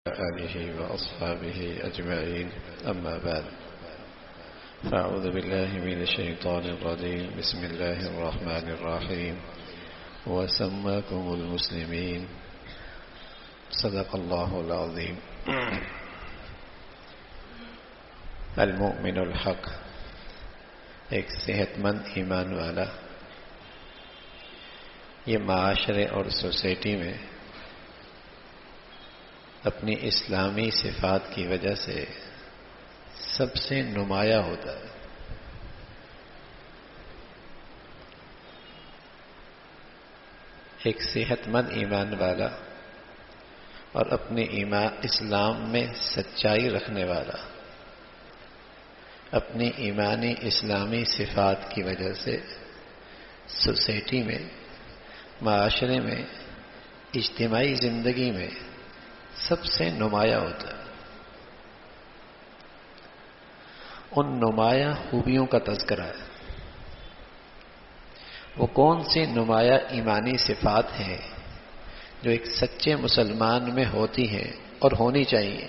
آله وأصحابه أجمعين أما بعد فأعوذ بالله من الشيطان الرجيم بسم الله الرحمن الرحيم وسماكم المسلمين صدق الله العظيم المؤمن الحق ایک صحت مند ایمان والا یہ معاشرے اور سوسائٹی میں اپنی اسلامی صفات کی وجہ سے سب سے نمایاں ہوتا ہے۔ ایک صحت مند ایمان والا اور اپنے اسلام میں سچائی رکھنے والا اپنی ایمانی اسلامی صفات کی وجہ سے سوسائٹی میں، معاشرے میں، اجتماعی زندگی میں سب سے نمایاں ہوتا ہے۔ ان نمایاں خوبیوں کا تذکرہ ہے۔ وہ کون سی نمایاں ایمانی صفات ہیں جو ایک سچے مسلمان میں ہوتی ہیں اور ہونی چاہیے،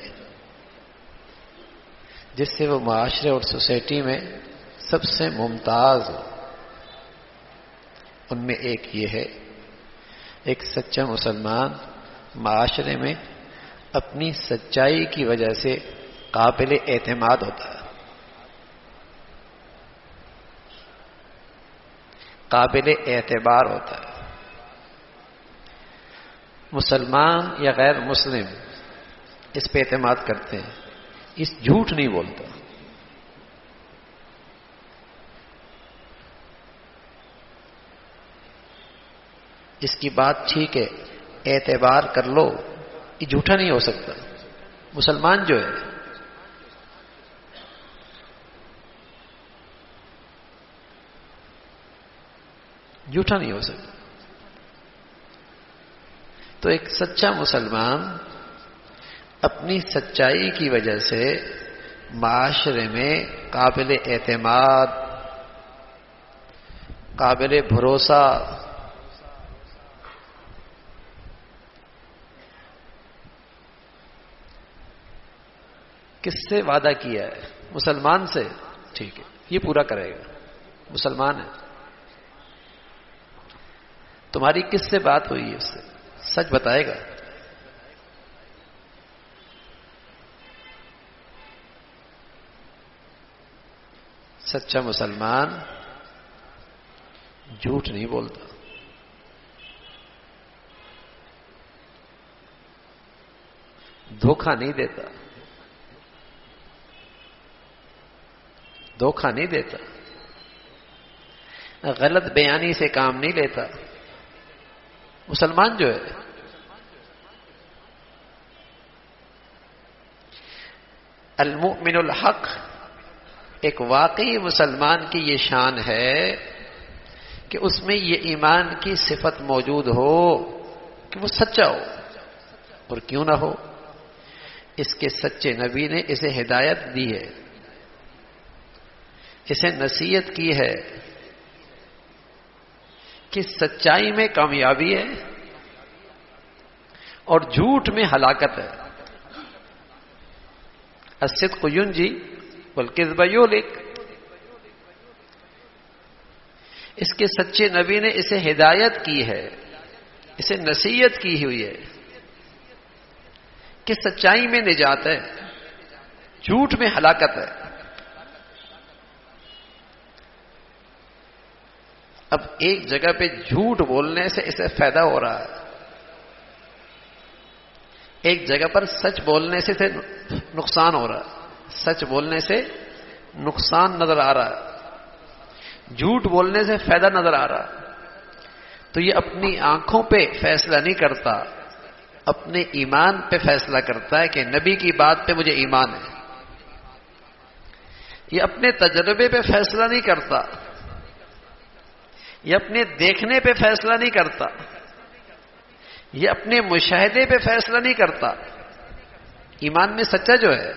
جس سے وہ معاشرے اور سوسائٹی میں سب سے ممتاز ہو۔ ان میں ایک یہ ہے، ایک سچا مسلمان معاشرے میں اپنی سچائی کی وجہ سے قابل اعتماد ہوتا ہے، قابل اعتبار ہوتا ہے۔ مسلمان یا غیر مسلم اس پہ اعتماد کرتے ہیں، اس جھوٹ نہیں بولتا۔ اس کی بات ٹھیک ہے، اعتبار کر لو، یہ جھوٹا نہیں ہو سکتا۔ مسلمان جو ہے جھوٹا نہیں ہو سکتا۔ تو ایک سچا مسلمان اپنی سچائی کی وجہ سے معاشرے میں قابل اعتماد، قابل بھروسہ، کس سے وعدہ کیا ہے؟ مسلمان سے، ٹھیک ہے، یہ پورا کرے گا، مسلمان ہے۔ تمہاری کس سے بات ہوئی ہے؟ اس سے سچ بتائے گا۔ سچا مسلمان جھوٹ نہیں بولتا، دھوکہ نہیں دیتا، دھوکہ نہیں دیتا، غلط بیانی سے کام نہیں لیتا۔ مسلمان جو ہے المؤمن الحق، ایک واقعی مسلمان کی یہ شان ہے کہ اس میں یہ ایمان کی صفت موجود ہو کہ وہ سچا ہو، اور کیوں نہ ہو، اس کے سچے نبی نے اسے ہدایت دی ہے، اسے نصیحت کی ہے کہ سچائی میں کامیابی ہے اور جھوٹ میں ہلاکت ہے۔ الصدق ینجی والکذب یہلک۔ اس کے سچے نبی نے اسے ہدایت کی ہے، اسے نصیحت کی ہوئی ہے کہ سچائی میں نجات ہے، جھوٹ میں ہلاکت ہے۔ اب ایک جگہ پہ جھوٹ بولنے سے اسے فائدہ ہو رہا ہے، ایک جگہ پر سچ بولنے سے اسے نقصان ہو رہا ہے، سچ بولنے سے نقصان نظر آ رہا ہے، جھوٹ بولنے سے فائدہ نظر آ رہا ہے۔ تو یہ اپنی آنکھوں پہ فیصلہ نہیں کرتا، اپنے ایمان پہ فیصلہ کرتا ہے کہ نبی کی بات پہ مجھے ایمان ہے۔ یہ اپنے تجربے پہ فیصلہ نہیں کرتا، یہ اپنے دیکھنے پہ فیصلہ نہیں کرتا، یہ اپنے مشاہدے پہ فیصلہ نہیں کرتا۔ ایمان میں سچا جو ہے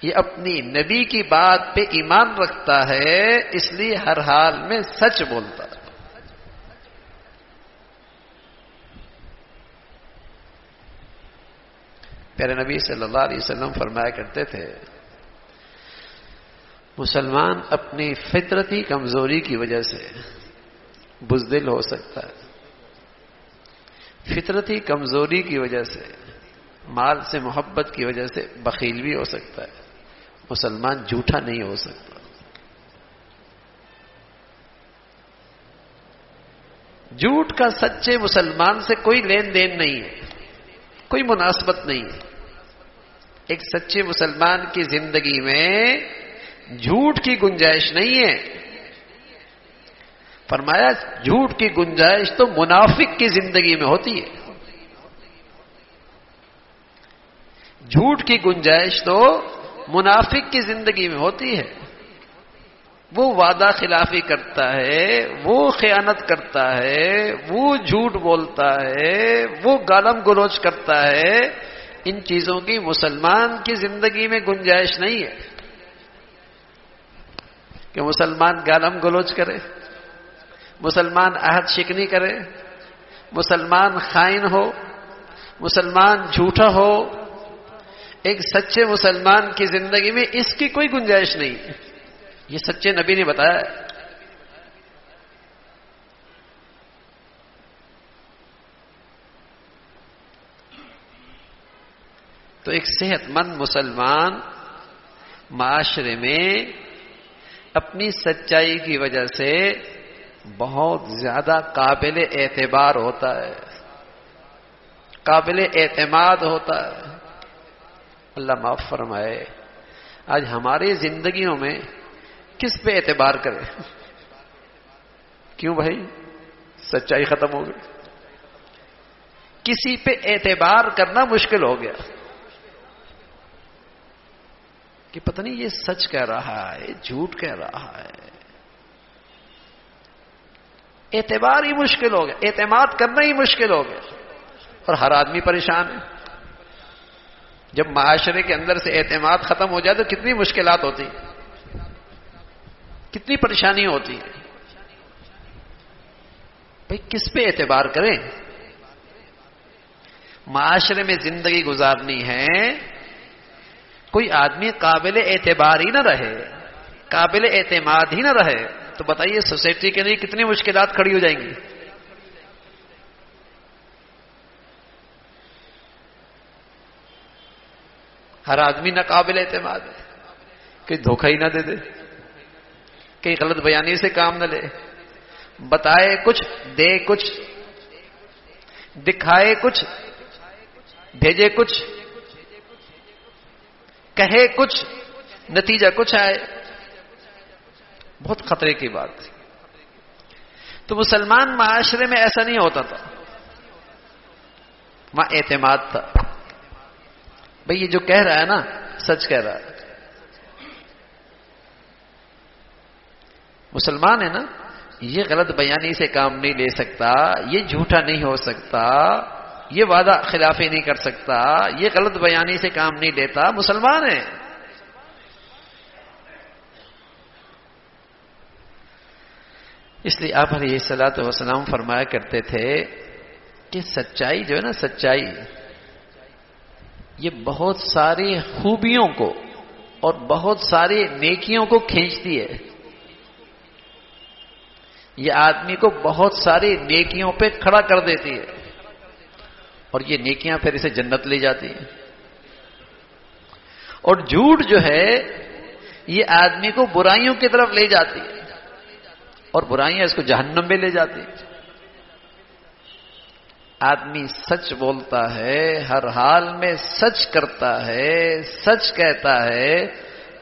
یہ اپنی نبی کی بات پہ ایمان رکھتا ہے، اس لیے ہر حال میں سچ بولتا ہے۔ پیارے نبی صلی اللہ علیہ وسلم فرمایا کرتے تھے مسلمان اپنی فطرتی کمزوری کی وجہ سے بزدل ہو سکتا ہے، فطرتی کمزوری کی وجہ سے، مال سے محبت کی وجہ سے بخیل بھی ہو سکتا ہے، مسلمان جھوٹا نہیں ہو سکتا۔ جھوٹ کا سچے مسلمان سے کوئی لین دین نہیں ہے، کوئی مناسبت نہیں ہے۔ ایک سچے مسلمان کی زندگی میں جھوٹ کی گنجائش نہیں ہے۔ فرمایا جھوٹ کی گنجائش تو منافق کی زندگی میں ہوتی ہے، جھوٹ کی گنجائش تو منافق کی زندگی میں ہوتی ہے۔ وہ وعدہ خلافی کرتا ہے، وہ خیانت کرتا ہے، وہ جھوٹ بولتا ہے، وہ گالم گلوچ کرتا ہے۔ ان چیزوں کی مسلمان کی زندگی میں گنجائش نہیں ہے کہ مسلمان گالم گلوچ کرے، مسلمان عہد شکنی کرے، مسلمان خائن ہو، مسلمان جھوٹا ہو۔ ایک سچے مسلمان کی زندگی میں اس کی کوئی گنجائش نہیں ہے، یہ سچے نبی نے بتایا ہے۔ تو ایک صحت مند مسلمان معاشرے میں اپنی سچائی کی وجہ سے بہت زیادہ قابل اعتبار ہوتا ہے، قابل اعتماد ہوتا ہے۔ اللہ معاف فرمائے، آج ہماری زندگیوں میں کس پہ اعتبار کرے؟ کیوں بھائی؟ سچائی ختم ہو گئی، کسی پہ اعتبار کرنا مشکل ہو گیا کہ پتہ نہیں یہ سچ کہہ رہا ہے جھوٹ کہہ رہا ہے۔ اعتبار ہی مشکل ہو گیا، اعتماد کرنا ہی مشکل ہو گیا، اور ہر آدمی پریشان ہے۔ جب معاشرے کے اندر سے اعتماد ختم ہو جائے تو کتنی مشکلات ہوتی، کتنی پریشانی ہوتی ہے۔ بھئی کس پہ اعتبار کریں؟ معاشرے میں زندگی گزارنی ہے، کوئی آدمی قابل اعتبار ہی نہ رہے، قابل اعتماد ہی نہ رہے، تو بتائیے سوسائٹی کے لیے کتنی مشکلات کھڑی ہو جائیں گی۔ ہر آدمی ناقابل اعتماد ہے، کہ دھوکہ ہی نہ دے دے، کہ غلط بیانی سے کام نہ لے، بتائے کچھ دے کچھ، دکھائے کچھ بھیجے کچھ، کہے کچھ نتیجہ کچھ آئے۔ بہت خطرے کی بات تھی۔ تو مسلمان معاشرے میں ایسا نہیں ہوتا تھا، وہاں اعتماد تھا۔ بھئی یہ جو کہہ رہا ہے نا سچ کہہ رہا ہے، مسلمان ہے نا، یہ غلط بیانی سے کام نہیں لے سکتا، یہ جھوٹا نہیں ہو سکتا، یہ وعدہ خلافی نہیں کر سکتا، یہ غلط بیانی سے کام نہیں لیتا، مسلمان ہے۔ اس لیے آپ علیہ الصلوۃ والسلام فرمایا کرتے تھے کہ سچائی جو ہے نا، سچائی یہ بہت ساری خوبیوں کو اور بہت ساری نیکیوں کو کھینچتی ہے، یہ آدمی کو بہت ساری نیکیوں پہ کھڑا کر دیتی ہے، اور یہ نیکیاں پھر اسے جنت لے جاتی ہیں۔ اور جھوٹ جو ہے یہ آدمی کو برائیوں کی طرف لے جاتی ہے، اور برائیاں اس کو جہنم میں لے جاتی ہیں۔ آدمی سچ بولتا ہے، ہر حال میں سچ کرتا ہے، سچ کہتا ہے،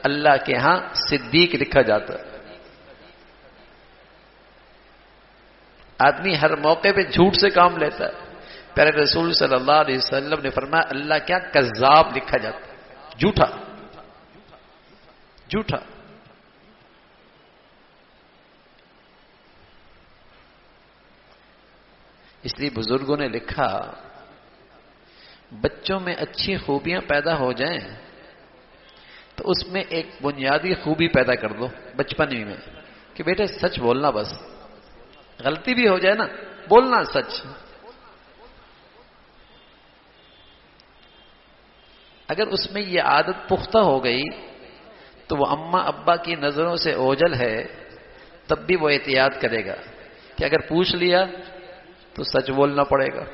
اللہ کے ہاں صدیق لکھا جاتا ہے۔ آدمی ہر موقع پہ جھوٹ سے کام لیتا ہے، پیارے رسول صلی اللہ علیہ وسلم نے فرمایا اللہ کیا کذاب لکھا جاتا ہے، جھوٹا جھوٹا۔ اس لیے بزرگوں نے لکھا بچوں میں اچھی خوبیاں پیدا ہو جائیں تو اس میں ایک بنیادی خوبی پیدا کر دو بچپن میں کہ بیٹے سچ بولنا، بس غلطی بھی ہو جائے نا بولنا سچ۔ اگر اس میں یہ عادت پختہ ہو گئی تو وہ اماں ابا کی نظروں سے اوجھل ہے، تب بھی وہ احتیاط کرے گا کہ اگر پوچھ لیا تو سچ بولنا پڑے گا.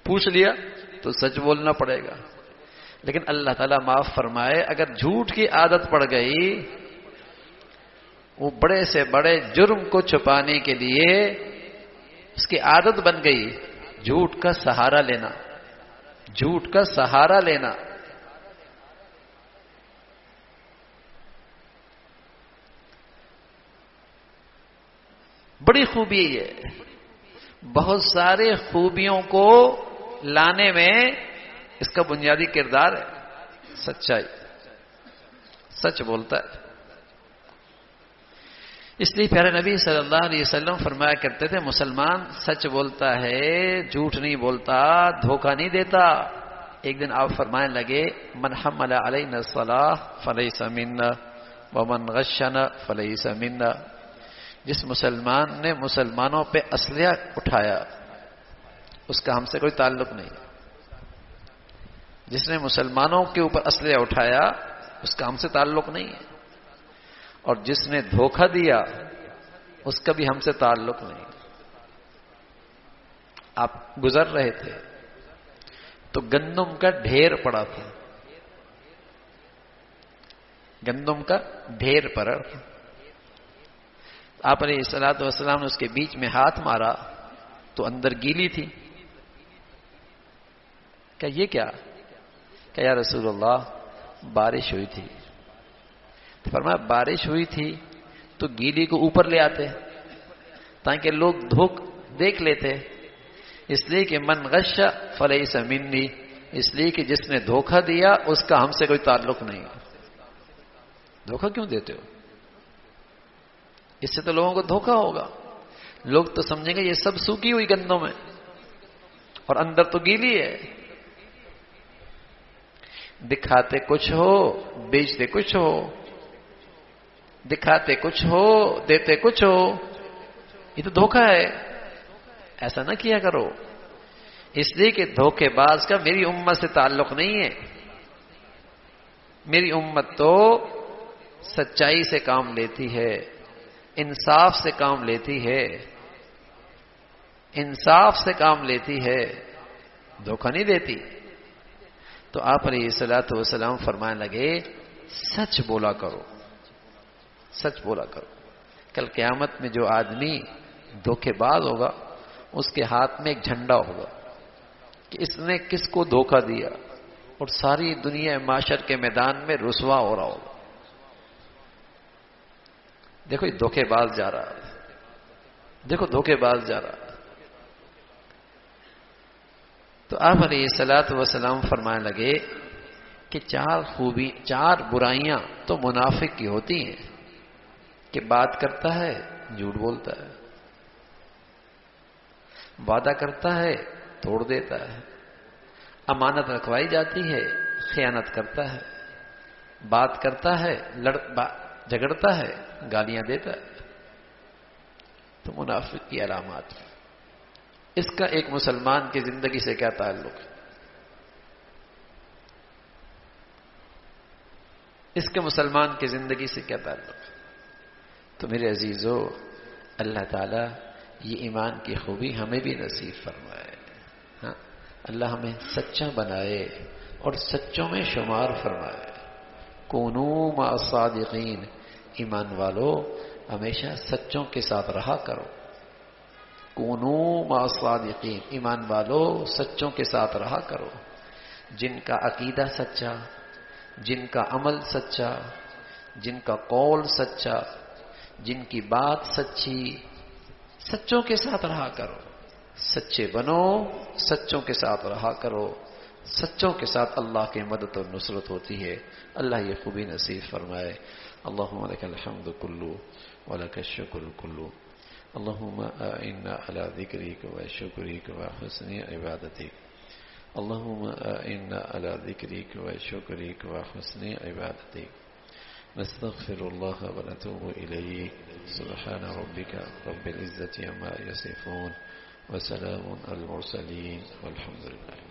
پوچھ لیا تو سچ بولنا پڑے گا. لیکن اللہ تعالیٰ معاف فرمائے، اگر جھوٹ کی عادت پڑ گئی، وہ بڑے سے بڑے جرم کو چھپانے کے لیے اس کی عادت بن گئی جھوٹ کا سہارا لینا، جھوٹ کا سہارا لینا. بڑی خوبی ہے. بہت سارے خوبیوں کو لانے میں اس کا بنیادی کردار ہے سچائی. سچ بولتا ہے. اس لیے پیارے نبی صلی اللہ علیہ وسلم فرمایا کرتے تھے مسلمان سچ بولتا ہے، جھوٹ نہیں بولتا، دھوکہ نہیں دیتا. ایک دن آپ فرمانے لگے من حمل علینا الصلاح فلیس منا ومن غشنا فلیس منا. جس مسلمان نے مسلمانوں پہ اسلحہ اٹھایا اس کا ہم سے کوئی تعلق نہیں. جس نے مسلمانوں کے اوپر اسلحہ اٹھایا اس کا ہم سے تعلق نہیں ہے. اور جس نے دھوکہ دیا اس کا بھی ہم سے تعلق نہیں. آپ گزر رہے تھے تو گندم کا ڈھیر پڑا تھا، گندم کا ڈھیر پڑا. آپ علیہ الصلوۃ والسلام نے اس کے بیچ میں ہاتھ مارا تو اندر گیلی تھی. کہ یہ کیا؟ کہ یا رسول اللہ بارش ہوئی تھی. فرمایا بارش ہوئی تھی تو گیلی کو اوپر لے آتے تاکہ لوگ دیکھ لیتے. اس لیے کہ من غش فلیس منی، اس لیے کہ جس نے دھوکہ دیا اس کا ہم سے کوئی تعلق نہیں. دھوکہ کیوں دیتے ہو؟ اس سے تو لوگوں کو دھوکہ ہوگا. لوگ تو سمجھیں گے یہ سب سوکھی ہوئی گندم ہے اور اندر تو گیلی ہے. دکھاتے کچھ ہو بیچتے کچھ ہو، دکھاتے کچھ ہو دیتے کچھ ہو، یہ تو دھوکہ ہے. ایسا نہ کیا کرو. اس لیے کہ دھوکے باز کا میری امت سے تعلق نہیں ہے. میری امت تو سچائی سے کام لیتی ہے، انصاف سے کام لیتی ہے، انصاف سے کام لیتی ہے، دھوکہ نہیں دیتی. تو آپ علیہ الصلوۃ والسلام فرمانے لگے سچ بولا کرو، سچ بولا کرو. کل قیامت میں جو آدمی دھوکے باز ہوگا اس کے ہاتھ میں ایک جھنڈا ہوگا کہ اس نے کس کو دھوکہ دیا، اور ساری دنیا معاشر کے میدان میں رسوا ہو رہا ہوگا. دیکھو یہ دھوکے باز جا رہا ہے، دیکھو دھوکے باز جا رہا ہے. تو آپ علیہ الصلوۃ والسلام فرمانے لگے کہ چار برائیاں تو منافق کی ہوتی ہیں کہ بات کرتا ہے جھوٹ بولتا ہے، وعدہ کرتا ہے توڑ دیتا ہے، امانت رکھوائی جاتی ہے خیانت کرتا ہے، بات کرتا ہے جھگڑتا ہے گالیاں دیتا ہے. تو منافق کی علامات. اس کا ایک مسلمان کی زندگی سے کیا تعلق ہے؟ اس کے مسلمان کی زندگی سے کیا تعلق ہے؟ تو میرے عزیزو اللہ تعالیٰ یہ ایمان کی خوبی ہمیں بھی نصیب فرمائے. ہاں اللہ ہمیں سچا بنائے اور سچوں میں شمار فرمائے. کونوا مع الصادقین. ایمان والو ہمیشہ سچوں کے ساتھ رہا کرو. کونوا مع الصادقین. ایمان والو سچوں کے ساتھ رہا کرو. جن کا عقیدہ سچا، جن کا عمل سچا، جن کا قول سچا، جن کی بات سچی، سچوں کے ساتھ رہا کرو. سچے بنو، سچوں کے ساتھ رہا کرو. سچوں کے ساتھ اللہ کی مدد اور نصرت ہوتی ہے. اللہ یہ خوبی نصیب فرمائے. اللہم لک الحمد کلو ولک الشکر کلو. اللہم اعنا علی ذکرک و شکرک و حسن عبادتک. اللہم اعنا علی ذکرک و شکرک و حسن عبادتک. نستغفر اللہ ونتوب الیہ. سبحان ربک رب العزة عما یصفون وسلام على المرسلين والحمد لله.